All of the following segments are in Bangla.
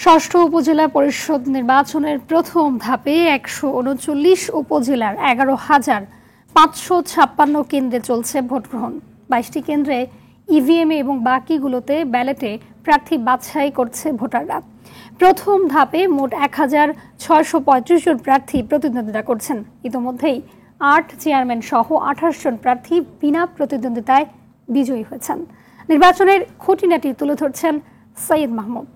ষষ্ঠ উপজেলা পরিষদ নির্বাচনের প্রথম ধাপে ১৩৯ উপজেলার ১১,৫৫৬ কেন্দ্রে চলছে ভোট গ্রহণ। ২২টি কেন্দ্রে ইভিএমে এবং বাকিগুলোতে ব্যালটে প্রার্থী বাছাই করছে ভোটাররা। প্রথম ধাপে মোট ১,৬৩৫ জন প্রার্থী প্রতিদ্বন্দ্বিতা করছেন। ইতোমধ্যেই ৮ চেয়ারম্যান সহ ২৮ জন প্রার্থী বিনা প্রতিদ্বন্দ্বিতায় বিজয়ী হয়েছেন। নির্বাচনের খুঁটিনাটি তুলে ধরছেন সৈয়দ মাহমুদ।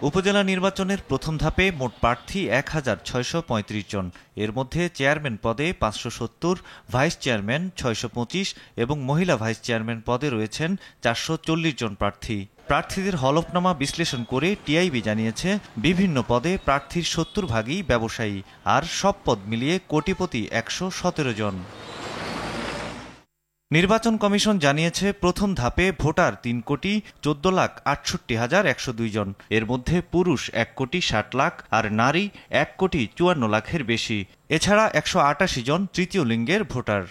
উপজেলা নির্বাচনের প্রথম ধাপে মোট প্রার্থী ১,৬৩৫ জন। এর মধ্যে চেয়ারম্যান পদে ৫৭০, ভাইস চেয়ারম্যান ৬২৫ এবং মহিলা ভাইস চেয়ারম্যান পদে রয়েছেন ৪৪০ জন প্রার্থী। প্রার্থীদের হলফনামা বিশ্লেষণ করে টিআইবি জানিয়েছে, বিভিন্ন পদে প্রার্থীর ৭০ ভাগই ব্যবসায়ী, আর সব পদ মিলিয়ে কোটিপতি ১১৭ জন। নির্বাচন কমিশন জানিয়েছে, প্রথম ধাপে ভোটার ৩,১৪,৬৮,১০২ জন। এর মধ্যে পুরুষ ১,৬০,০০,০০০ আর নারী ১,৫৪,০০,০০০ বেশি। এছাড়া ১৮৮ জন তৃতীয় লিঙ্গের ভোটার।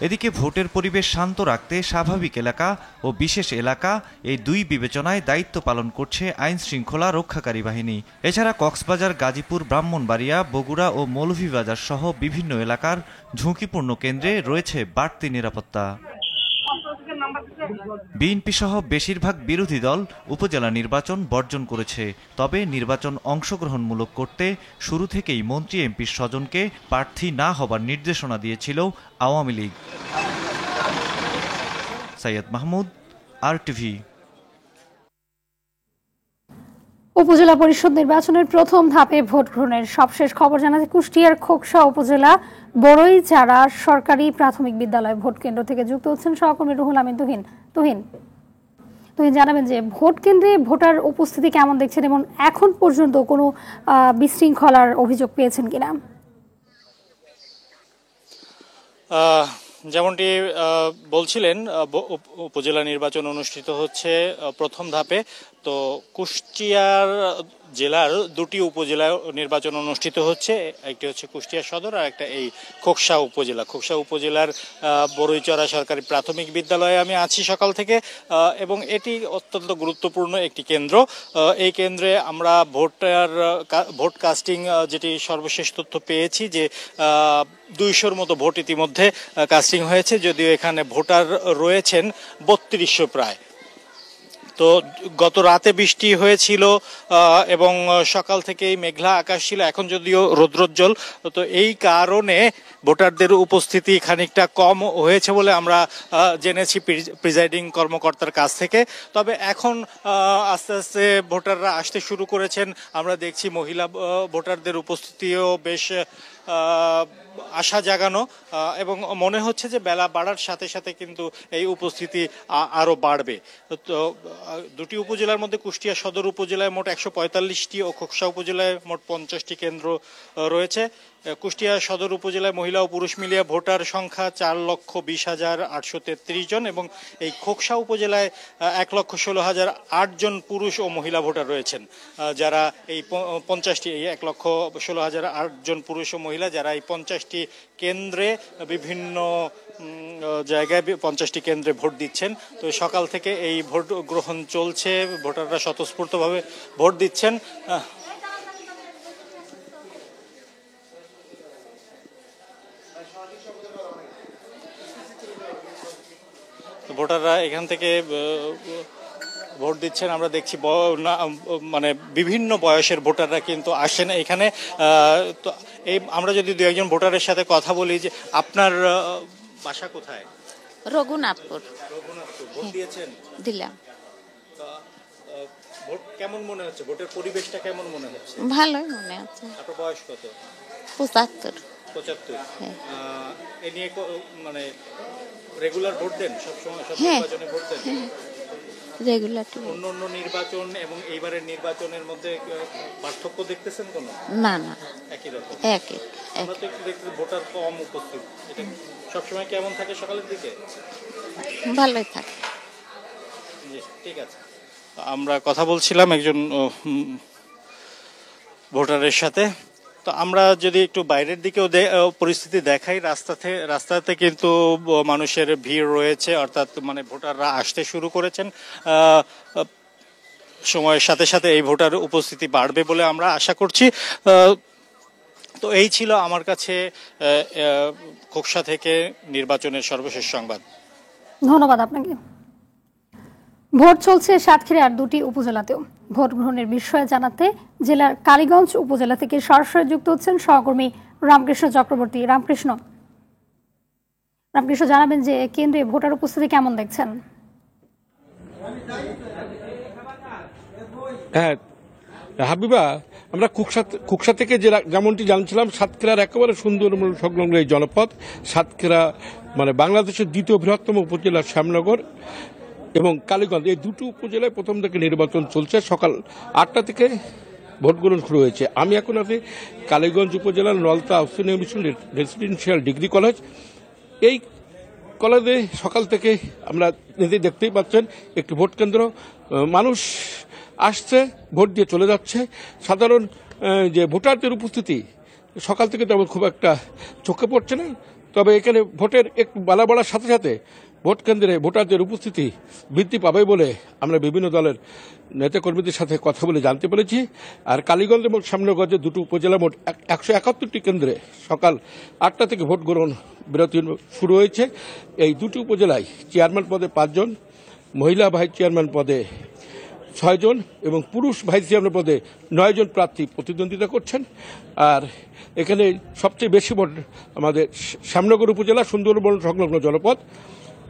এদিকে ভোটের পরিবেশ শান্ত রাখতে স্বাভাবিক এলাকা ও বিশেষ এলাকা এই দুই বিবেচনায় দায়িত্ব পালন করছে আইন শৃঙ্খলা রক্ষাকারী বাহিনী। এছাড়া কক্সবাজার, গাজীপুর, ব্রাহ্মণবাড়িয়া, বগুড়া ও মৌলভীবাজার সহ বিভিন্ন এলাকার ঝুঁকিপূর্ণ কেন্দ্রে রয়েছে বাড়তি নিরাপত্তা। বিএনপি সহ বেশিরভাগ বিরোধী দল উপজেলা নির্বাচন বর্জন করেছে। তবে নির্বাচন অংশগ্রহণমূলক করতে শুরু থেকেই মন্ত্রী এমপির স্বজনকে প্রার্থী না হবার নির্দেশনা দিয়েছিল আওয়ামী লীগ। সৈয়দ মাহমুদ, RTV। উপজেলা পরিষদ নির্বাচনের প্রথম ধাপে ভোট গ্রহণের সবশেষ খবর জানাতে কুষ্টিয়ার খোকসা উপজেলা বড়ইচাড়া সরকারি প্রাথমিক বিদ্যালয় ভোট কেন্দ্র থেকে যুক্ত হচ্ছেন সহকর্মী রুহুল আমিন তুহিন। জানাবেন যে ভোট কেন্দ্রে ভোটার উপস্থিতি কেমন দেখছেন এবং এখন পর্যন্ত কোনো বিশৃঙ্খলার অভিযোগ পেয়েছেন কিনা? যেমনটি বলছিলেন, উপজেলা নির্বাচন অনুষ্ঠিত হচ্ছে প্রথম ধাপে। তো কুষ্টিয়ার জেলার দুটি উপজেলায় নির্বাচন অনুষ্ঠিত হচ্ছে, একটি হচ্ছে কুষ্টিয়া সদর আর একটা এই খোকসা উপজেলা। খোকসা উপজেলার বড়ইচড়া সরকারি প্রাথমিক বিদ্যালয়ে আমি আছি সকাল থেকে, এবং এটি অত্যন্ত গুরুত্বপূর্ণ একটি কেন্দ্র। এই কেন্দ্রে আমরা ভোট কাস্টিং যেটি সর্বশেষ তথ্য পেয়েছি যে ২০০-র মতো ভোট ইতিমধ্যে কাস্টিং হয়েছে, যদিও এখানে ভোটার রয়েছেন ৩২০০ প্রায়। তো গত রাতে বৃষ্টি হয়েছিল এবং সকাল থেকেই মেঘলা আকাশ ছিল, এখন যদিও রৌদ্রোজ্জ্বল। তো এই কারণে ভোটারদের উপস্থিতি খানিকটা কম হয়েছে বলে আমরা জেনেছি প্রিজাইডিং কর্মকর্তার কাছ থেকে। তবে এখন আস্তে আস্তে ভোটাররা আসতে শুরু করেছেন। আমরা দেখছি মহিলা ভোটারদের উপস্থিতিও বেশ আশা জাগানো, এবং মনে হচ্ছে যে বেলা বাড়ার সাথে সাথে কিন্তু এই উপস্থিতি আরও বাড়বে। তো দুটি উপজেলার মধ্যে কুষ্টিয়া সদর উপজেলায় মোট ১৪৫টি ও খোকসা উপজেলায় মোট ৫০টি কেন্দ্র রয়েছে। কুষ্টিয়া সদর উপজেলায় মহিলা ও পুরুষ মিলিয়ে ভোটার সংখ্যা ৪,২০,৮৩৩ জন, এবং এই খোকসা উপজেলায় ১,১৬,০০৮ জন পুরুষ ও মহিলা ভোটার রয়েছেন, যারা এই ৫০টি ১,১৬,০০৮ জন পুরুষ ও মহিলা যারা এই ৫০টি কেন্দ্রে বিভিন্ন জায়গায় ৫০টি কেন্দ্রে ভোট দিচ্ছেন। তো সকাল থেকে এই ভোট গ্রহণ চলছে, ভোটাররা স্বতঃস্ফূর্তভাবে ভোট দিচ্ছেন। ভোটাররা এখান থেকে ভোট দিচ্ছেন। আমরা দেখছি মানে বিভিন্ন বয়সের ভোটাররা কিন্তু আসেন এখানে। তো এই আমরা যদি দু একজন ভোটারের সাথে কথা বলি, যে আপনার বাসা কোথায়? রঘুনাথপুর। ভোট দিয়েছেন? দিলাম। ভোট কেমন মনে হচ্ছে? ভোটের পরিবেশটা কেমন মনে হচ্ছে? ভালোই মনে হচ্ছে। আপনার বয়স কত? ৭৫। এ নিয়ে মানে রেগুলার ভোট দেন? সবসময় সব নির্বাচনে ভোট দেন? রেগুলার। অন্য নির্বাচন এবং এইবারের নির্বাচনের মধ্যে পার্থক্য দেখতেছেন কোনো? না না, একই রকম। একই। আমরা তো একটু দেখতে ভোটার কম উপস্থিত, এটা সবসময় কেমন থাকে সকালের দিকে? ভালোই থাকে। ঠিক আছে, আমরা কথা বলছিলাম একজন ভোটারের সাথে। তো আমরা যদি একটু বাইরের দিকেও পরিস্থিতি দেখাই, রাস্তাতে কিন্তু মানুষের ভিড় রয়েছে, অর্থাৎ মানে ভোটাররা আসতে শুরু করেছেন। সময়ের সাথে সাথে এই ভোটার উপস্থিতি বাড়বে বলে আমরা আশা করছি। তো এই ছিল আমার কাছে খোকসা থেকে নির্বাচনের সর্বশেষ সংবাদ। ধন্যবাদ আপনাকে। ভোট চলছে সাতক্ষীরার দুটি উপজেলাতেও। ভোট গ্রহণের বিষয়ে জানাতে জেলার কালীগঞ্জ উপজেলা থেকে সরাসরি যুক্ত হচ্ছেন সহকর্মী রামকৃষ্ণ চক্রবর্তী। রামকৃষ্ণ, জানাবেন যে কেন্দ্রে ভোটার উপস্থিতি কেমন দেখছেন? হ্যাঁ হাবিবা, আমরা কুকসা থেকে যেমনটি জানছিলাম, সাতক্ষীরার একেবারে সুন্দর সংলগ্ন এই জনপদ সাতক্ষীরা মানে বাংলাদেশের দ্বিতীয় বৃহত্তম উপজেলা শ্যামনগর এবং কালীগঞ্জ, এই দুটো উপজেলায় প্রথম থেকে নির্বাচন চলছে। সকাল 8টা থেকে ভোট গ্রহণ শুরু হয়েছে। আমি এখন আছি কালীগঞ্জ উপজেলার Nalta Ahsania mission residential degree college. এই কলেজে সকাল থেকে আমরা নিজে দেখতেই পাচ্ছেন একটি ভোট কেন্দ্র, মানুষ আসছে, ভোট দিয়ে চলে যাচ্ছে। সাধারণ যে ভোটারদের উপস্থিতি সকাল থেকে তেমন খুব একটা চোখে পড়ছে না, তবে এখানে ভোটের একটু বেলা বাড়ার সাথে সাথে ভোট কেন্দ্রে ভোটারদের উপস্থিতি বৃদ্ধি পাবে বলে আমরা বিভিন্ন দলের নেতাকর্মীদের সাথে কথা বলে জানতে পেরেছি। আর কালীগঞ্জ এবং শ্যামনগঞ্জের দুটো উপজেলা মোট 171টি কেন্দ্রে সকাল 8টা থেকে ভোট গ্রহণ বিরতি শুরু হয়েছে। এই দুটি উপজেলায় চেয়ারম্যান পদে 5 জন, মহিলা ভাইস চেয়ারম্যান পদে 6 জন এবং পুরুষ ভাইস চেয়ারম্যান পদে 9 জন প্রার্থী প্রতিদ্বন্দ্বিতা করছেন। আর এখানে সবচেয়ে বেশি ভোট আমাদের শ্যামনগর উপজেলা সুন্দরবন সংলগ্ন জনপদ।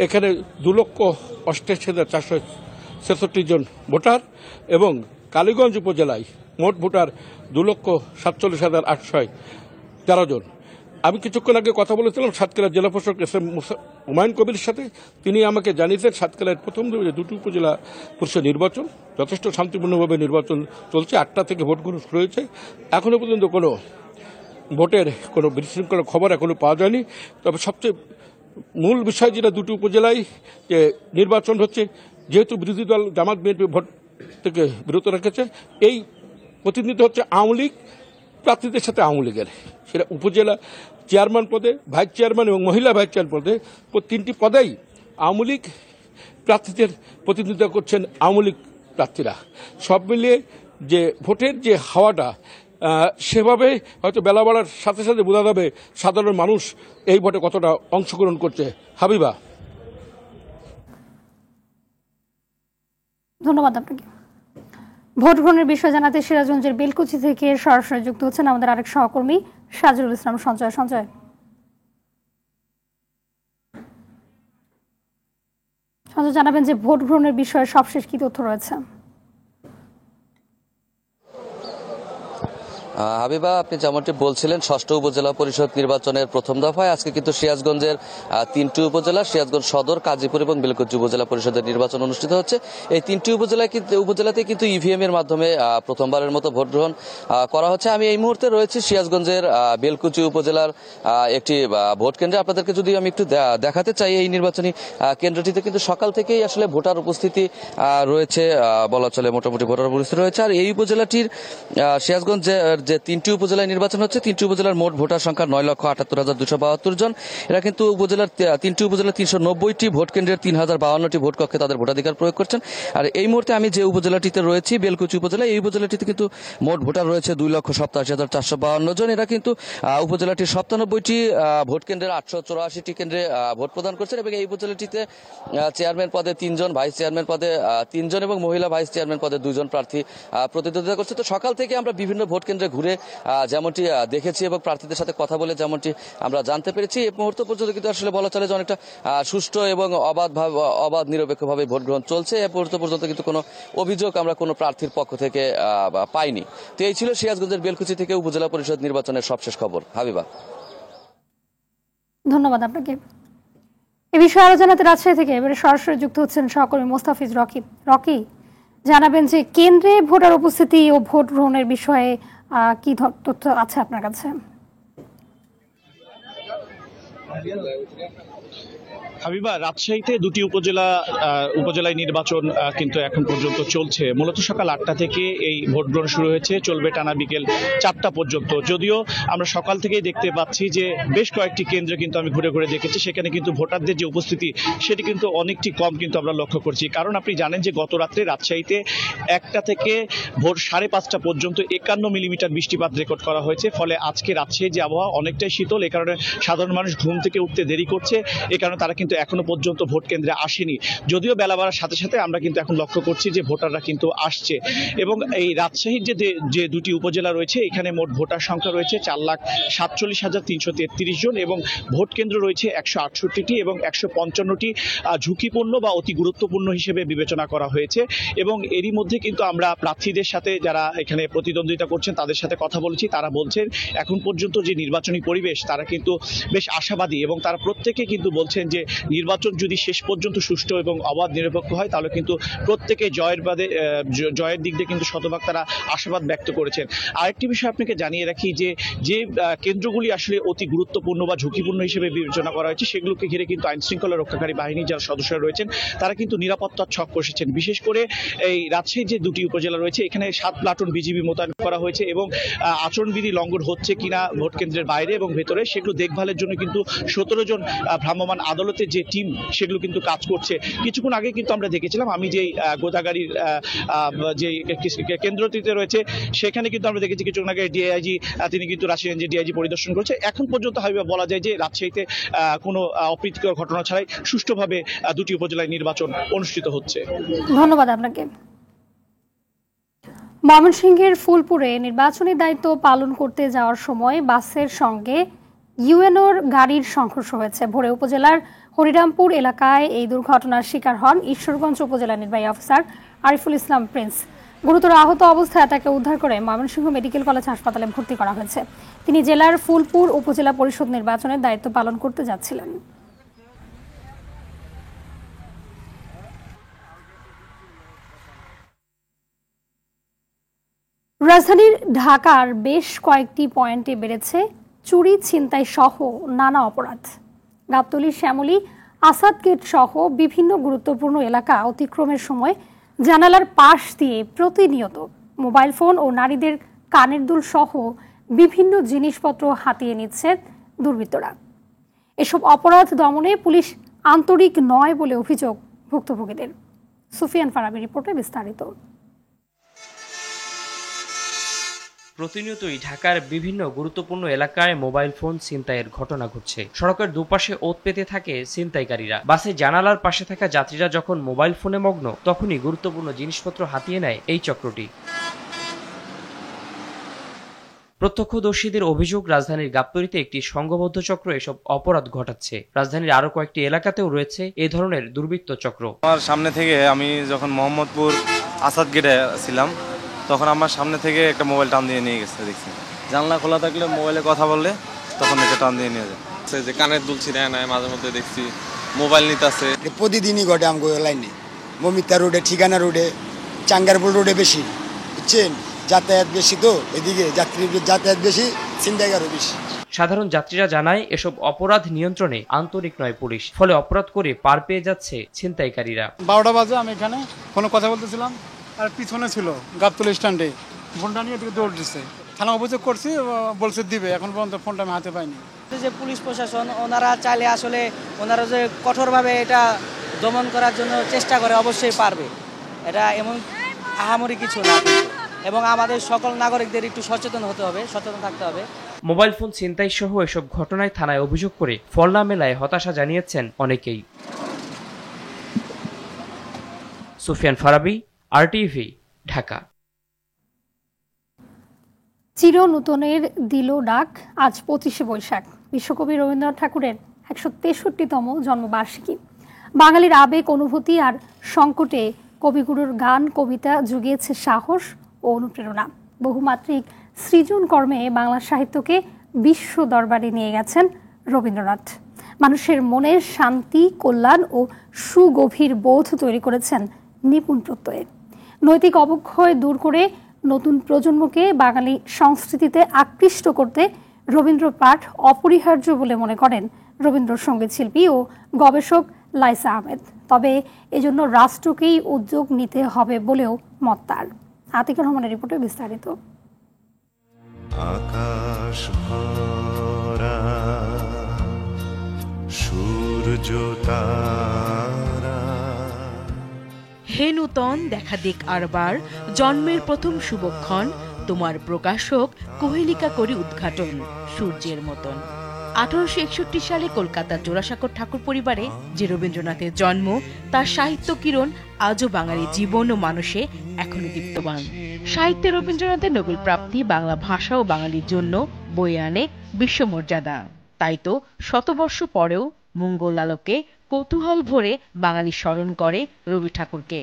এখানে 2,88,466 জন ভোটার এবং কালীগঞ্জ উপজেলায় মোট ভোটার 2,47,813 জন। আমি কিছুক্ষণ আগে কথা বলেছিলাম সাতক্ষীরা জেলা প্রশাসক এস.এম. হুমায়ুন কবির সাথে। তিনি আমাকে জানিয়েছেন সাতক্ষীরার প্রথম দুটি উপজেলা পরিষদ নির্বাচন যথেষ্ট শান্তিপূর্ণভাবে নির্বাচন চলছে। 8টা থেকে ভোট গ্রহণ শুরু হয়েছে। এখনো পর্যন্ত কোনো ভোটের কোনো বিশৃঙ্খলার খবর এখনো পাওয়া যায়নি। তবে সবচেয়ে মূল বিষয় যেটা দুটি উপজেলায় যে নির্বাচন হচ্ছে, যেহেতু বিরোধী দল জামাত বিএনপি ভোট থেকে বিরত রেখেছে, এই প্রতিনিধিত্ব হচ্ছে আওয়ামী লীগ প্রার্থীদের সাথে আওয়ামী লীগের। সেটা উপজেলা চেয়ারম্যান পদে, ভাইস চেয়ারম্যান এবং মহিলা ভাইস চেয়ারম্যান পদে 3টি পদেই আওয়ামী লীগ প্রার্থীদের প্রতিনিধিত্ব করছেন আওয়ামী লীগ প্রার্থীরা। সব মিলিয়ে যে ভোটের যে হাওয়াটা সেভাবে হয়তো বেলা বাড়ার সাথে সাথে বোঝা যাবে সাধারণ মানুষ এই ভোটে কতটা অংশগ্রহণ করছে। হাবিবা, ধন্যবাদ আপনাকে। ভোট গ্রহণের বিষয়ে জানাতে সিরাজগঞ্জের বেলকুচি থেকে সরাসরি যুক্ত হচ্ছেন আমাদের আরেক সহকর্মী সাজরুল ইসলাম সঞ্জয়। জানাবেন যে ভোট গ্রহণের বিষয়ে সবশেষ কি তথ্য রয়েছে? হাবিবা, আপনি যেমনটি বলছিলেন, 6ষ্ঠ উপজেলা পরিষদ নির্বাচনের প্রথম দফায় আজকে কিন্তু সিরাজগঞ্জের 3টি উপজেলা, সিরাজগঞ্জ সদর, কাজীপুর এবং বেলকুচি উপজেলা পরিষদের নির্বাচন অনুষ্ঠিত হচ্ছে। এই 3টি উপজেলাতে কিন্তু ইভিএম এর মাধ্যমে প্রথমবারের মতো ভোট গ্রহণ করা হচ্ছে। আমি এই মুহূর্তে রয়েছি সিরাজগঞ্জের বেলকুচি উপজেলার একটি ভোট কেন্দ্রে। আপনাদেরকে যদি আমি একটু দেখাতে চাই, এই নির্বাচনী কেন্দ্রটিতে কিন্তু সকাল থেকেই আসলে ভোটার উপস্থিতি রয়েছে, বলা চলে মোটামুটি ভোটার উপস্থিতি রয়েছে। আর এই উপজেলাটির সিরাজগঞ্জ যে 3টি উপজেলায় নির্বাচন হচ্ছে, 3টি উপজেলার মোট ভোটার সংখ্যা 9,78,272 জন। এরা কিন্তু উপজেলার 3টি উপজেলার 390টি ভোট কেন্দ্রের 3,052টি ভোট কক্ষে তাদের ভোটাধিকার প্রয়োগ করছেন। আর এই মুহূর্তে আমি যে উপজেলাটিতে রয়েছি, বেলকুচি উপজেলা, এই উপজেলাটিতে কিন্তু মোট ভোটার রয়েছে 2,87,452 জন। এরা কিন্তু উপজেলাটির 97টি ভোট কেন্দ্রের 884টি কেন্দ্রে ভোট প্রদান করছেন এবং এই উপজেলাটিতে চেয়ারম্যান পদে 3 জন, ভাইস চেয়ারম্যান পদে 3 জন এবং মহিলা ভাইস চেয়ারম্যান পদে 2 জন প্রার্থী প্রতিদ্বন্দ্বিতা করছে। তো সকাল থেকে আমরা বিভিন্ন ভোট কেন্দ্রে ঘুরে যেমনটি দেখেছি এবং প্রার্থীদের সাথে কথা বলে যেমনটি আমরা জানতে পেরেছি, এই মুহূর্ত পর্যন্ত কিন্তু আসলে বলা চলে যে অনেকটা সুষ্ঠু এবং অবাধ নিরপেক্ষভাবে ভোট গ্রহণ চলছে। এ মুহূর্ত পর্যন্ত কিন্তু কোনো অভিযোগ আমরা কোনো প্রার্থীর পক্ষ থেকে পাইনি। তো এই ছিল সিরাজগঞ্জের বেলকুচি থেকে উপজেলা পরিষদ নির্বাচনের সবশেষ খবর। হাবিবা, ধন্যবাদ আপনাকে। এ বিষয়ে আরো জানাতে রাজশাহী থেকে এবারে সরাসরি যুক্ত হচ্ছেন সহকর্মী মোস্তাফিজ রকি। জানাবেন যে কেন্দ্রে ভোটার উপস্থিতি ও ভোট গ্রহণের বিষয়ে কি তথ্য আছে আপনার কাছে? হাবিবা, রাজশাহীতে দুটি উপজেলায় নির্বাচন কিন্তু এখন পর্যন্ত চলছে। মূলত সকাল 8টা থেকে এই ভোট গ্রহণ শুরু হয়েছে, চলবে টানা বিকেল 4টা পর্যন্ত। যদিও আমরা সকাল থেকেই দেখতে পাচ্ছি যে বেশ কয়েকটি কেন্দ্রে কিন্তু আমি ঘুরে ঘুরে দেখেছি, সেখানে কিন্তু ভোটারদের যে উপস্থিতি সেটি কিন্তু অনেকটি কম কিন্তু আমরা লক্ষ্য করছি। কারণ আপনি জানেন যে গত রাত্রে রাজশাহীতে 1টা থেকে ভোর 5:30 পর্যন্ত 51 মিলিমিটার বৃষ্টিপাত রেকর্ড করা হয়েছে। ফলে আজকে রাজশাহীর যে আবহাওয়া অনেকটাই শীতল, এই কারণে সাধারণ মানুষ ঘুম থেকে উঠতে দেরি করছে, এই কারণে তারা কিন্তু এখনো পর্যন্ত ভোট কেন্দ্রে আসেনি। যদিও বেলা বাড়ার সাথে সাথে আমরা কিন্তু এখন লক্ষ্য করছি যে ভোটাররা কিন্তু আসছে। এবং এই রাজশাহীর যে দুটি উপজেলা রয়েছে, এখানে মোট ভোটার সংখ্যা রয়েছে 4,47,333 জন এবং ভোট কেন্দ্র রয়েছে 168টি এবং 155টি ঝুঁকিপূর্ণ বা অতি গুরুত্বপূর্ণ হিসেবে বিবেচনা করা হয়েছে। এবং এরই মধ্যে কিন্তু আমরা প্রার্থীদের সাথে, যারা এখানে প্রতিদ্বন্দ্বিতা করছেন তাদের সাথে কথা বলেছি। তারা বলছেন এখন পর্যন্ত যে নির্বাচনী পরিবেশ, তারা কিন্তু বেশ আশাবাদী এবং তারা প্রত্যেকে কিন্তু বলছেন যে নির্বাচন যদি শেষ পর্যন্ত সুষ্ঠু এবং অবাধ নিরপেক্ষ হয় তাহলে কিন্তু প্রত্যেকে জয়ের দিক দিয়ে কিন্তু শতভাগ তারা আশাবাদ ব্যক্ত করেছেন। আরেকটি বিষয় আপনাকে জানিয়ে রাখি যে কেন্দ্রগুলি আসলে অতি গুরুত্বপূর্ণ বা ঝুঁকিপূর্ণ হিসেবে বিবেচনা করা হয়েছে, সেগুলোকে ঘিরে কিন্তু আইন শৃঙ্খলা রক্ষাকারী বাহিনীর যারা সদস্যরা রয়েছেন তারা কিন্তু নিরাপত্তার ছক কষেছেন। বিশেষ করে এই রাজশাহীর যে দুটি উপজেলা রয়েছে, এখানে 7 প্লাটুন বিজিবি মোতায়েন করা হয়েছে এবং আচরণবিধি লঙ্ঘন হচ্ছে কিনা ভোট কেন্দ্রের বাইরে এবং ভেতরে সেগুলো দেখভালের জন্য কিন্তু 17 জন ভ্রাম্যমাণ আদালতের যে টিম সেগুলো কিন্তু কাজ করছে। কিছুক্ষণ আগে কিন্তু আমরা দেখেছিলাম, আমি যেই গোদাগাড়ির যে কেন্দ্রটিতে রয়েছে সেখানে কিন্তু আমরা দেখেছি কিছুক্ষণ আগে ডিআইজি তিনি কিন্তু রাজশাহী রেঞ্জের ডিআইজি পরিদর্শন করেছে। এখন পর্যন্ত হয়তো বলা যায় যে রাজশাহীতে কোনো অপ্রীতিকর ঘটনা ছাড়াই সুষ্ঠুভাবে দুটি উপজেলায় নির্বাচন অনুষ্ঠিত হচ্ছে। ধন্যবাদ আপনাকে। ময়মনসিংহের ফুলপুরে নির্বাচনী দায়িত্ব পালন করতে যাওয়ার সময় বাসের সঙ্গে ইউএনওর গাড়ির সংঘর্ষ হয়েছে। ভোরে উপজেলার হরিরামপুর এলাকায় এই দুর্ঘটনার শিকার হন ঈশ্বরগঞ্জ উপজেলা নির্বাহী অফিসার আরিফুল ইসলাম প্রিন্স। গুরুতর আহত অবস্থায় তাকে উদ্ধার করে ময়মনসিংহ মেডিকেল কলেজ হাসপাতালে ভর্তি করা হয়েছে। তিনি জেলার ফুলপুর উপজেলা পরিষদ নির্বাচনের দায়িত্ব পালন করতে যাচ্ছিলেন। রাজধানীর ঢাকার বেশ কয়েকটি পয়েন্টে বেড়েছে চুরি, ছিনতাই সহ নানা অপরাধ। গাবতলী, শ্যামলী, আসাদ গেট সহ বিভিন্ন গুরুত্বপূর্ণ এলাকা অতিক্রমের সময় জানালার পাশ দিয়ে প্রতিনিয়ত মোবাইল ফোন ও নারীদের কানের দুল সহ বিভিন্ন জিনিসপত্র হাতিয়ে নিচ্ছে দুর্বৃত্তরা। এসব অপরাধ দমনে পুলিশ আন্তরিক নয় বলে অভিযোগ ভুক্তভোগীদের। সুফিয়ান ফারাবি রিপোর্টে বিস্তারিত। প্রতিনিয়তই ঢাকার বিভিন্ন গুরুত্বপূর্ণ এলাকায় মোবাইল ফোন ছিনতাইয়ের ঘটনা ঘটছে। সড়কের দুপাশে ওত পেতে থাকে ছিনতাইকারীরা। বাসে জানালার পাশে থাকা যাত্রীরা যখন মোবাইল ফোনে মগ্ন, তখনই গুরুত্বপূর্ণ জিনিসপত্র হাতিয়ে নেয় এই চক্রটি। প্রত্যক্ষদর্শীদের অভিযোগ, রাজধানীর গাবতলীতে একটি সংঘবদ্ধ চক্র এসব অপরাধ ঘটাচ্ছে। রাজধানীর আরো কয়েকটি এলাকাতেও রয়েছে এই ধরনের দুর্বৃত্ত চক্র। আমার সামনে থেকে, আমি যখন মোহাম্মদপুর আসাদ গেটে ছিলাম তখন আমার সামনে থেকে একটা মোবাইল টান দিয়ে নিয়ে গেছে। দেখছি জানলা খোলা থাকলে মোবাইলে কথা বললে তখন একটা টান দিয়ে নিয়ে যায়। যে কানের দুল ছিঁড়ে নেয়, মাঝে মধ্যে দেখছি মোবাইল নিতেছে। প্রতিদিনই ঘটে আমগো লাইনে, মমিতা রোডে, ঠিকানা রোডে, চাঙ্গারপুর রোডে বেশি, বুঝছেন? যাতায়াত বেশি, তো এদিকে যাত্রীর যাতায়াত বেশি, ছিনতাইকারও বেশি। সাধারণ যাত্রীরা জানায় এসব অপরাধ নিয়ন্ত্রণে আন্তরিক নয় পুলিশ, ফলে অপরাধ করে পার পেয়ে যাচ্ছে ছিনতাইকারীরা। 12টা বাজে আমি এখানে ফোনে কথা বলতেছিলাম, আর পিছনে ছিল গাবতলী স্ট্যান্ডে, ফোনটা নিয়ে এদিকে দৌড় দিচ্ছে। থানা অভিযোগ করছি, বলছে দিবে, এখন পর্যন্ত ফোনটা আমি হাতে পাইনি। যে পুলিশ প্রশাসন ওনারা চাইলে আসলে ওনারা যে কঠোরভাবে এটা দমন করার জন্য চেষ্টা করে অবশ্যই পারবে, এটা এমন আহামরি কিছু না। এবং আমাদের সকল নাগরিকদের একটু সচেতন হতে হবে, সচেতন থাকতে হবে। মোবাইল ফোন ছিনতাই সহ এসব ঘটনায় থানায় অভিযোগ করে ফল না মেলায় হতাশা জানিয়েছেন অনেকেই। সুফিয়ান ফারাবি, RTV, ঢাকা। চিরনূতনের দিল ডাক। আজ 25শে বৈশাখ, বিশ্বকবি রবীন্দ্রনাথ ঠাকুরের 163তম জন্মবার্ষিকী। বাঙালির আবেগ, অনুভূতি আর সংকটে কবিগুরুর গান, কবিতা জুগিয়েছে সাহস ও অনুপ্রেরণা। বহুমাত্রিক সৃজন কর্মে বাংলা সাহিত্যকে বিশ্ব দরবারে নিয়ে গেছেন রবীন্দ্রনাথ। মানুষের মনে শান্তি, কল্যাণ ও সুগভীর বোধ তৈরি করেছেন নিপুণ প্রত্যয়ে। নৈতিক অবক্ষয় দূর করে নতুন প্রজন্মকে বাঙালি সংস্কৃতিতে আকৃষ্ট করতে রবীন্দ্র পাঠ অপরিহার্য বলে মনে করেন রবীন্দ্রসঙ্গীত শিল্পী ও গবেষক লাইসা আহমেদ। তবে এজন্য রাষ্ট্রকেই উদ্যোগ নিতে হবে বলেও মত তার। আতিকুর রহমানের রিপোর্টে বিস্তারিত। আকাশ ভরা সূর্য তারা, হে নূতন দেখা দিক আরবার, জন্মের প্রথম শুভক্ষণ, তোমার প্রকাশক কোহেলিকা করি উদ্ঘাটন সূর্যের মতন। 1861 সালে কলকাতার জোড়াসাঁকোর ঠাকুর পরিবারে যে রবীন্দ্রনাথের জন্ম, তার সাহিত্য কিরণ আজও বাঙালি জীবন ও মানুষে এখনো দীপ্তমান। সাহিত্যে রবীন্দ্রনাথের নোবেল প্রাপ্তি বাংলা ভাষা ও বাঙালির জন্য বয়ে আনে বিশ্বমর্যাদা। তাই তো শতবর্ষ পরেও মঙ্গল আলোকে কৌতূহল ভরে বাঙালি স্মরণ করে রবি ঠাকুরকে।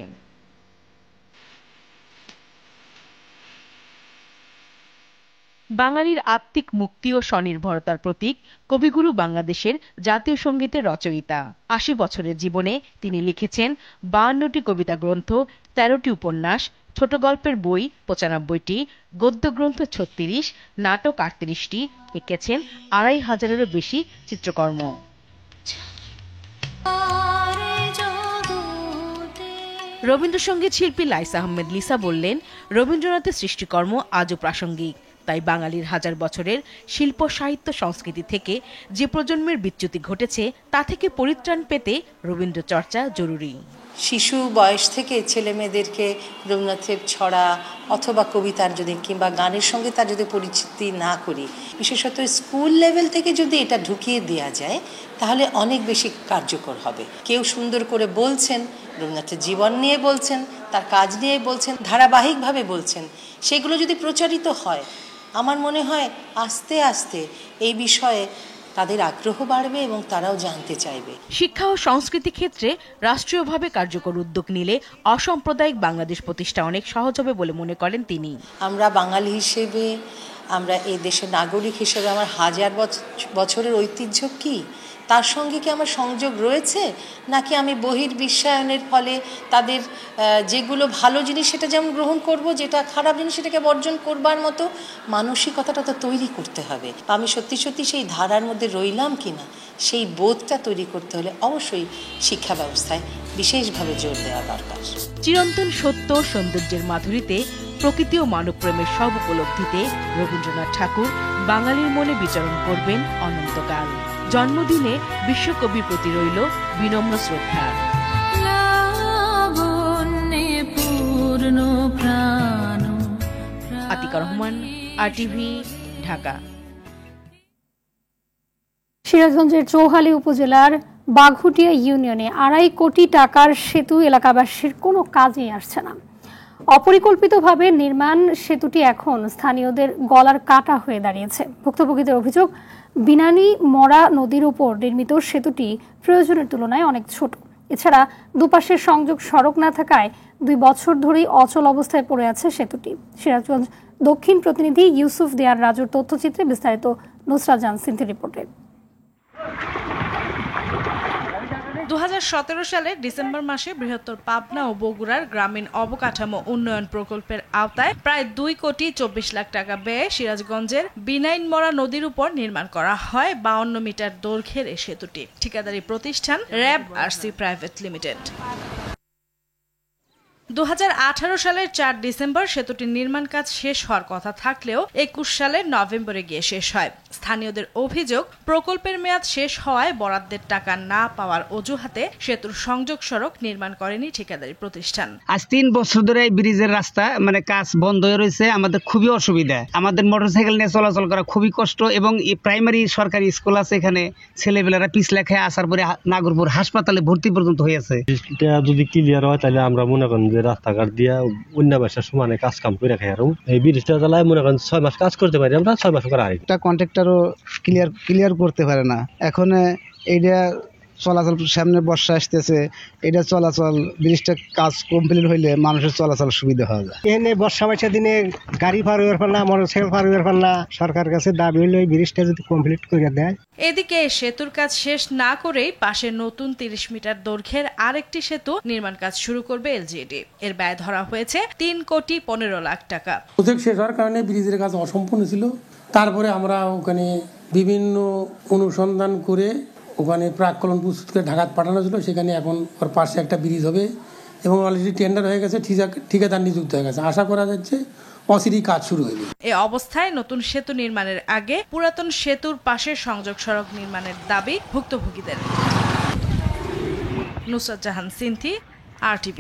বাঙালির আত্মিক মুক্তি ও স্বনির্ভরতার প্রতীক, কবিগুরু বাংলাদেশের জাতীয় সঙ্গীতের রচয়িতা। 80 বছরের জীবনে তিনি লিখেছেন 52টি কবিতা গ্রন্থ, 13টি উপন্যাস, ছোট গল্পের বই 95টি, গদ্য গ্রন্থ 36, নাটক 38টি, এঁকেছেন 2500-এরও বেশি চিত্রকর্ম। রবীন্দ্রসঙ্গীত শিল্পী লাইসা আহমেদ লিসা বললেন, রবীন্দ্রনাথের সৃষ্টিকর্ম আজও প্রাসঙ্গিক। তাই বাঙালির হাজার বছরের শিল্প সাহিত্য সংস্কৃতি থেকে যে প্রজন্মের বিচ্যুতি ঘটেছে, তা থেকে পরিত্রাণ পেতে রবীন্দ্র চর্চা জরুরি। শিশু বয়স থেকে ছেলে মেয়েদেরকে রবীন্দ্রনাথের ছড়া অথবা কবিতার যদি কিংবা গানের সঙ্গে তার যদি পরিচিতি না করি, বিশেষত স্কুল লেভেল থেকে যদি এটা ঢুকিয়ে দেওয়া যায়, তাহলে অনেক বেশি কার্যকর হবে। কেউ সুন্দর করে বলছেন, রবীন্দ্রনাথের জীবন নিয়ে বলছেন, তার কাজ নিয়ে বলছেন, ধারাবাহিকভাবে বলছেন, সেগুলো যদি প্রচারিত হয়, আমার মনে হয় আস্তে আস্তে এই বিষয়ে তাদের আগ্রহ বাড়বে এবং তারাও জানতে চাইবে। শিক্ষা ও সংস্কৃতি ক্ষেত্রে রাষ্ট্রীয়ভাবে কার্যকর উদ্যোগ নিলে অসাম্প্রদায়িক বাংলাদেশ প্রতিষ্ঠা অনেক সহজ হবে বলে মনে করেন তিনি। আমরা বাঙালি হিসেবে, আমরা এই দেশের নাগরিক হিসেবে আমার হাজার বছরের ঐতিহ্য কি, তার সঙ্গে কি আমার সংযোগ রয়েছে, নাকি আমি বহির্বিশ্বায়নের ফলে তাদের যেগুলো ভালো জিনিস সেটা যেমন গ্রহণ করব, যেটা খারাপ জিনিস সেটাকে বর্জন করবার মতো মানসিকতাটা তো তৈরি করতে হবে। আমি সত্যি সত্যি সেই ধারার মধ্যে রইলাম কিনা, সেই বোধটা তৈরি করতে হলে অবশ্যই শিক্ষা ব্যবস্থায় বিশেষভাবে জোর দেওয়া দরকার। চিরন্তন সত্য সৌন্দর্যের মাধুরীতে, প্রকৃতি ও মানবপ্রেমের সব উপলব্ধিতে রবীন্দ্রনাথ ঠাকুর বাঙালির মনে বিচরণ করবেন অনন্তকাল। জন্মদিনে বিশ্বকবির প্রতি রইল বিনম্র শ্রদ্ধা। আতিকা রহমান, RTV, ঢাকা। সিরাজগঞ্জের চৌহালি উপজেলার বাঘুটিয়া ইউনিয়নে 2.5 কোটি টাকার সেতু এলাকাবাসীর কোনো কাজেই আসছে না। অপরিকল্পিতভাবে নির্মাণ সেতুটি এখন স্থানীয়দের গলার কাটা হয়ে দাঁড়িয়েছে। ভুক্তভোগীদের অভিযোগ, বিনানি মরা নদীর উপর নির্মিত সেতুটি প্রয়োজনের তুলনায় অনেক ছোট। এছাড়া দুপাশের সংযোগ সড়ক না থাকায় 2 বছর ধরেই অচল অবস্থায় পড়ে আছে সেতুটি। সিরাজগঞ্জ দক্ষিণ প্রতিনিধি ইউসুফ দেয়ার রাজুর তথ্যচিত্রে বিস্তারিত নুসরাত জাহান সিন্থির রিপোর্টে। 2017 সালের ডিসেম্বর মাসে বৃহত্তর পাবনা ও বগুড়ার গ্রামীণ অবকাঠামো উন্নয়ন প্রকল্পের আওতায় প্রায় 2 কোটি 24 লাখ টাকা ব্যয়ে সিরাজগঞ্জের বিনাইনমরা নদীর উপর নির্মাণ করা হয় 52 মিটার দৈর্ঘ্যের এই সেতুটি। ঠিকাদারি প্রতিষ্ঠান RAB-RC প্রাইভেট লিমিটেড। 2018 সালের 4 ডিসেম্বর সেতুটির নির্মাণ কাজ শেষ হওয়ার কথা থাকলেও 21 সালের নভেম্বরে গিয়ে শেষ হয়। স্থানীয়দের অভিযোগ, প্রকল্পের মেয়াদ শেষ হওয়ায় বরাদ্দের টাকা না পাওয়ার অজুহাতে সেতুর সংযোগ সড়ক নির্মাণ করেনি ঠিকাদারি প্রতিষ্ঠান। আজ 3 বছর ধরে এই ব্রিজের রাস্তা কাজ বন্ধ হয়ে রয়েছে। আমাদের খুবই অসুবিধা, আমাদের মোটরসাইকেল নিয়ে চলাচল করা খুবই কষ্ট এবং এই প্রাইমারি সরকারি স্কুল আছে, এখানে ছেলেবেলারা পিছলা খেয়ে আসার পরে নাগরপুর হাসপাতালে ভর্তি পর্যন্ত হয়েছে। যদি ক্লিয়ার হয় তাহলে আমরা মনে করেন যে রাস্তাঘাট দিয়া অন্য বাসার সমানে কাজ কাম করে খাই। আর এই ব্রিজটা চালায় মনে করেন 6 মাস কাজ করতে পারি আমরা, 6 মাস করা হয়। একটা কন্ট্রাক্টরও ক্লিয়ার করতে পারে না। এখন এইটা চলাচল, সামনে বর্ষা আসতেছে, এটা চলাচল ব্রিজটা কাজ কমপ্লিট হইলে মানুষের চলাচল সুবিধা হয়ে যায়। এনে বর্ষা মাসের দিনে গাড়ি পার হইবার পার না, মোটরসাইকেল পার হইবার পার না। সরকার কাছে দাবি হইল এই ব্রিজটা যদি কমপ্লিট করে দেয়। এদিকে সেতুর কাজ শেষ না করেই পাশে নতুন 30 মিটার দৈর্ঘ্যের আরেকটি সেতু নির্মাণ কাজ শুরু করবে LGD। এর ব্যয় ধরা হয়েছে 3 কোটি 15 লাখ টাকা। প্রজেক্ট শেষ হওয়ার কারণে ব্রিজের কাজ অসম্পূর্ণ ছিল, তারপরে আমরা ওখানে বিভিন্ন অনুসন্ধান করে ওখানে প্রাক্কলন প্রস্তুত করে ঢাকাত পাঠানো ছিল, সেখানে এখন ওর পাশে একটা ব্রিজ হবে এবং অলরেডি টেন্ডার হয়ে গেছে, ঠিকাদার নিযুক্ত হয়ে গেছে। আশা করা যাচ্ছে অচিরেই কাজ শুরু হয়ে যাবে। এই অবস্থায় নতুন সেতু নির্মাণের আগে পুরাতন সেতুর পাশে সংযোগ সড়ক নির্মাণের দাবি ভুক্তভোগীদের। নুসরাত জাহান সিনথি, RTV।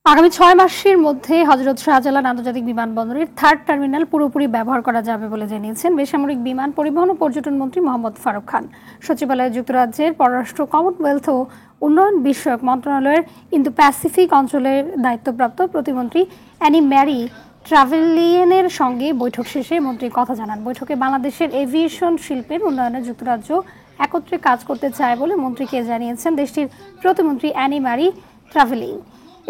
আগামী 6 মাসের মধ্যে হযরত শাহজালাল আন্তর্জাতিক বিমানবন্দরের 3rd টার্মিনাল পুরোপুরি ব্যবহার করা যাবে বলে জানিয়েছেন বেসামরিক বিমান পরিবহন ও পর্যটন মন্ত্রী মোহাম্মদ ফারুক খান। সচিবালয়ে যুক্তরাজ্যের পররাষ্ট্র, কমনওয়েলথ ও উন্নয়ন বিষয়ক মন্ত্রণালয়ের ইন্দো প্যাসিফিক অঞ্চলের দায়িত্বপ্রাপ্ত প্রতিমন্ত্রী অ্যানি ম্যারি ট্রাভেলিয়েনের সঙ্গে বৈঠক শেষে মন্ত্রী কথা জানান। বৈঠকে বাংলাদেশের এভিয়েশন শিল্পের উন্নয়নে যুক্তরাজ্য একত্রে কাজ করতে চায় বলে মন্ত্রীকে জানিয়েছেন দেশটির প্রতিমন্ত্রী অ্যানি ম্যারি ট্রাভেলিয়েন।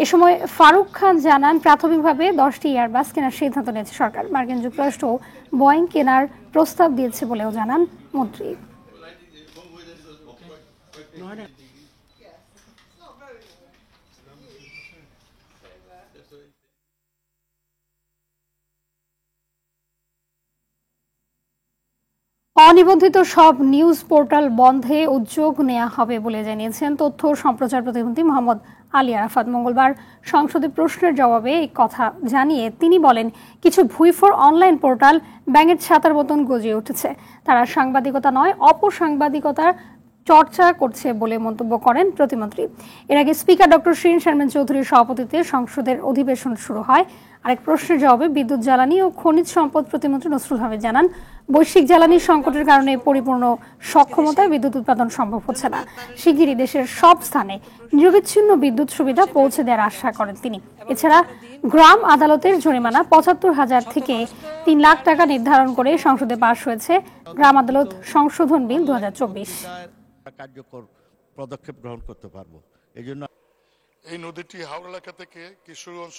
এ সময় ফারুক খান জানান, প্রাথমিকভাবে 10টি এয়ারবাস কেনার সিদ্ধান্ত নিয়েছে সরকার। মার্কিন যুক্তরাষ্ট্র বোয়িং কেনার প্রস্তাব দিয়েছে বলেও জানান মন্ত্রী। অনিবন্ধিত সব নিউজ পোর্টাল বন্ধে উদ্যোগ নেওয়া হবে বলে জানিয়েছেন তথ্য সম্প্রচার প্রতিমন্ত্রী মোহাম্মদ আলী আরাফাত। মঙ্গলবার সংসদে প্রশ্নের জবাবে এই কথা জানিয়ে তিনি বলেন, কিছু ভুইফোর অনলাইন পোর্টাল ব্যাঙের ছাতার মতন গজিয়ে উঠেছে। তারা সাংবাদিকতা নয়, অপসাংবাদিকতার চর্চা করছে বলে মন্তব্য করেন প্রতিমন্ত্রী। এর আগে স্পিকার ডক্টর শিরিন শারমিন চৌধুরীর সভাপতিত্বে সংসদের অধিবেশন শুরু হয়। আরেক প্রশ্নের জবাবে বিদ্যুৎ, জ্বালানি ও খনিজ সম্পদ প্রতিমন্ত্রী নসরুল হামিদ জানান, বৈশ্বিক জ্বালানি সংকটের কারণে পরিপূর্ণ সক্ষমতায় বিদ্যুৎ উৎপাদন সম্ভব হচ্ছে না। শিগগিরই দেশের সব স্থানে নিরবিচ্ছিন্ন বিদ্যুৎ সুবিধা পৌঁছে দেওয়ার আশা করেন তিনি। এছাড়া গ্রাম আদালতের জরিমানা ৭৫,০০০ থেকে ৩ লাখ টাকা নির্ধারণ করে সংসদে পাশ হয়েছে গ্রাম আদালত সংশোধন বিল ২০২৪। কার্যকর পদক্ষেপ গ্রহণ করতে পারবো। এই জন্য এই নদীটি হাওড়া এলাকা থেকে কিশোরগঞ্জ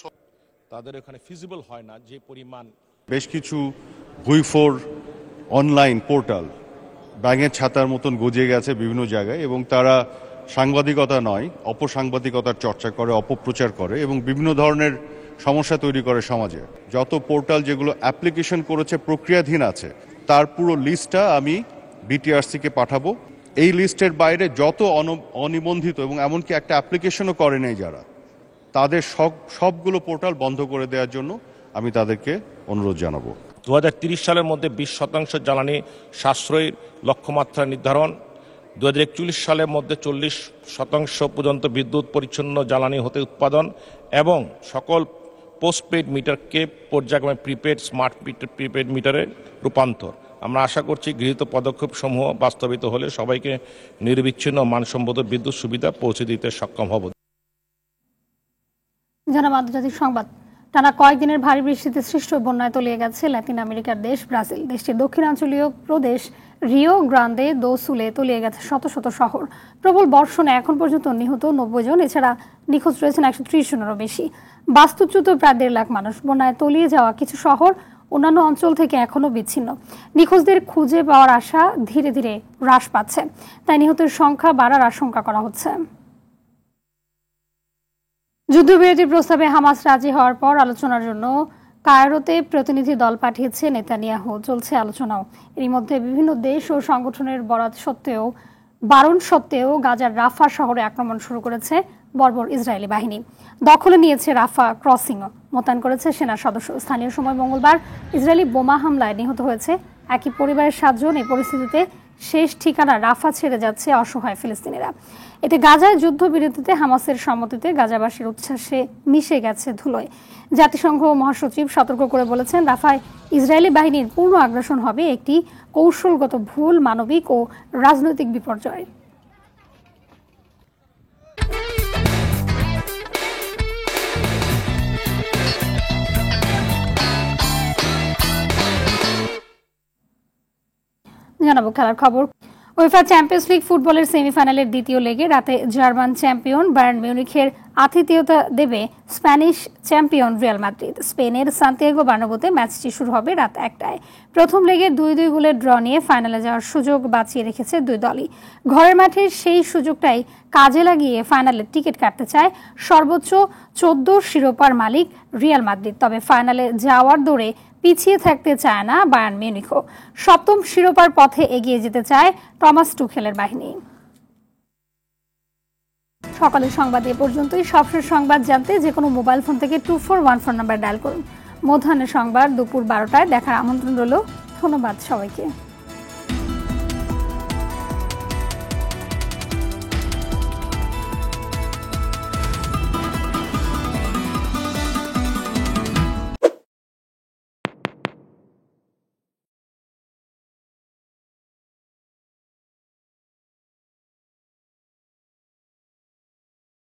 তাদের এখানে ফিজিবল হয় না যে পরিমাণ। বেশ কিছু ভুইফোর অনলাইন পোর্টাল ব্যাঙের ছাতার মতন গজিয়ে গেছে বিভিন্ন জায়গায় এবং তারা সাংবাদিকতা নয়, অপসাংবাদিকতার চর্চা করে, অপপ্রচার করে এবং বিভিন্ন ধরনের সমস্যা তৈরি করে সমাজে। যত পোর্টাল যেগুলো অ্যাপ্লিকেশন করেছে, প্রক্রিয়াধীন আছে, তার পুরো লিস্টটা আমি বিটিআরসিকে পাঠাবো। এই লিস্টের বাইরে যত অনিবন্ধিত এবং এমনকি একটা অ্যাপ্লিকেশনও করে নেই যারা, তাদের সবগুলো পোর্টাল বন্ধ করে দেওয়ার জন্য আমি তাদেরকে অনুরোধ জানাবো। 2030 সালের মধ্যে 20% জ্বালানি সাশ্রয়ীর লক্ষ্যমাত্রা নির্ধারণ, 2041 সালের মধ্যে 40% পর্যন্ত বিদ্যুৎ পরিচ্ছন্ন জ্বালানি হতে উৎপাদন এবং সকল পোস্টপেড মিটারকে পর্যায়ক্রমে প্রিপেড, স্মার্ট প্রিপেড মিটারে রূপান্তর। আমরা আশা করছি গৃহীত পদক্ষেপ সমূহ বাস্তবিত হলে সবাইকে নিরবিচ্ছিন্ন মানসম্মত বিদ্যুৎ সুবিধা পৌঁছে দিতে সক্ষম হব। জানাব আন্তর্জাতিক সংবাদ। টানা কয়েকদিনের ভারী বৃষ্টিতে সৃষ্ট বন্যায় তলিয়ে গেছে লাতিন আমেরিকার দেশ ব্রাজিল। দেশটির দক্ষিণাঞ্চলীয় প্রদেশ রিও গ্রান্দে দো সুলে তলিয়ে গেছে শত শত শহর। প্রবল বর্ষণে এখন পর্যন্ত নিহত 90 জন, এছাড়া নিখোঁজ রয়েছেন 130 জনেরও বেশি। বাস্তুচ্যুত প্রায় 1.5 লাখ মানুষ। বন্যায় তলিয়ে যাওয়া কিছু শহর অন্যান্য অঞ্চল থেকে এখনো বিচ্ছিন্ন। নিখোঁজদের খুঁজে পাওয়ার আশা ধীরে ধীরে হ্রাস পাচ্ছে, তাই নিহতের সংখ্যা বাড়ার আশঙ্কা করা হচ্ছে। যুদ্ধবিরতির প্রস্তাবে হামাস রাজি হওয়ার পর আলোচনার জন্য কায়রোতে প্রতিনিধি দল পাঠিয়েছে নেতানিয়াহু। চলছে আলোচনাও। এর মধ্যে বিভিন্ন দেশ ও সংগঠনের বারণ সত্ত্বেও গাজার রাফা শহরে আক্রমণ শুরু করেছে বর্বর ইসরায়েলি বাহিনী। দখলে নিয়েছে রাফা ক্রসিংও, মোতায়েন করেছে সেনা সদস্য। স্থানীয় সময় মঙ্গলবার ইসরায়েলি বোমা হামলায় নিহত হয়েছে একই পরিবারের 7 জন। এই পরিস্থিতিতে শেষ ঠিকানা রাফা ছেড়ে যাচ্ছে অসহায় ফিলিস্তিনিরা। এতে গাজায় যুদ্ধবিরতিতে হামাসের সম্মতিতে গাজাবাসীর উচ্ছ্বাসে মিশে গেছে ধুলোয়। জাতিসংঘ মহাসচিব সতর্ক করে বলেছেন, রাফায় ইসরায়েলি বাহিনীর পূর্ণ আগ্রাসন হবে একটি কৌশলগত ভুল, মানবিক ও রাজনৈতিক বিপর্যয়। জানাবো খেলার খবর। উয়েফা চ্যাম্পিয়ন্স লিগ ফুটবলের সেমিফাইনালের দ্বিতীয় লেগে রাতে জার্মান চ্যাম্পিয়ন বায়ার্ন মিউনিখের আতিথেয়তা দেবে স্প্যানিশ চ্যাম্পিয়ন রিয়াল মাদ্রিদ। স্পেনের সান্তিয়াগো বার্নাব্যুতে ম্যাচটি শুরু হবে রাত 1টায়। প্রথম লেগে 2-2 গোলের ড্র নিয়ে ফাইনালে যাওয়ার সুযোগ বাঁচিয়ে রেখেছে দুই দলই। ঘরের মাঠে সেই সুযোগটাই কাজে লাগিয়ে ফাইনালের টিকিট কাটতে চায় সর্বোচ্চ 14 শিরোপার মালিক রিয়াল মাদ্রিদ। তবে ফাইনালে যাওয়ার দৌড়ে পিছিয়ে থাকতে চায় না বায়ার্ন মিউনিখও। সপ্তম শিরোপার পথে এগিয়ে যেতে চায় টমাস টুখেলের বাহিনী। সকালের সংবাদ এ পর্যন্তই। সবশেষ সংবাদ জানতে যে কোনো মোবাইল ফোন থেকে 2414 নাম্বার ডায়াল করুন। মধ্যাহ্নের সংবাদ দুপুর 12টায় দেখার আমন্ত্রণ রইল। ধন্যবাদ সবাইকে।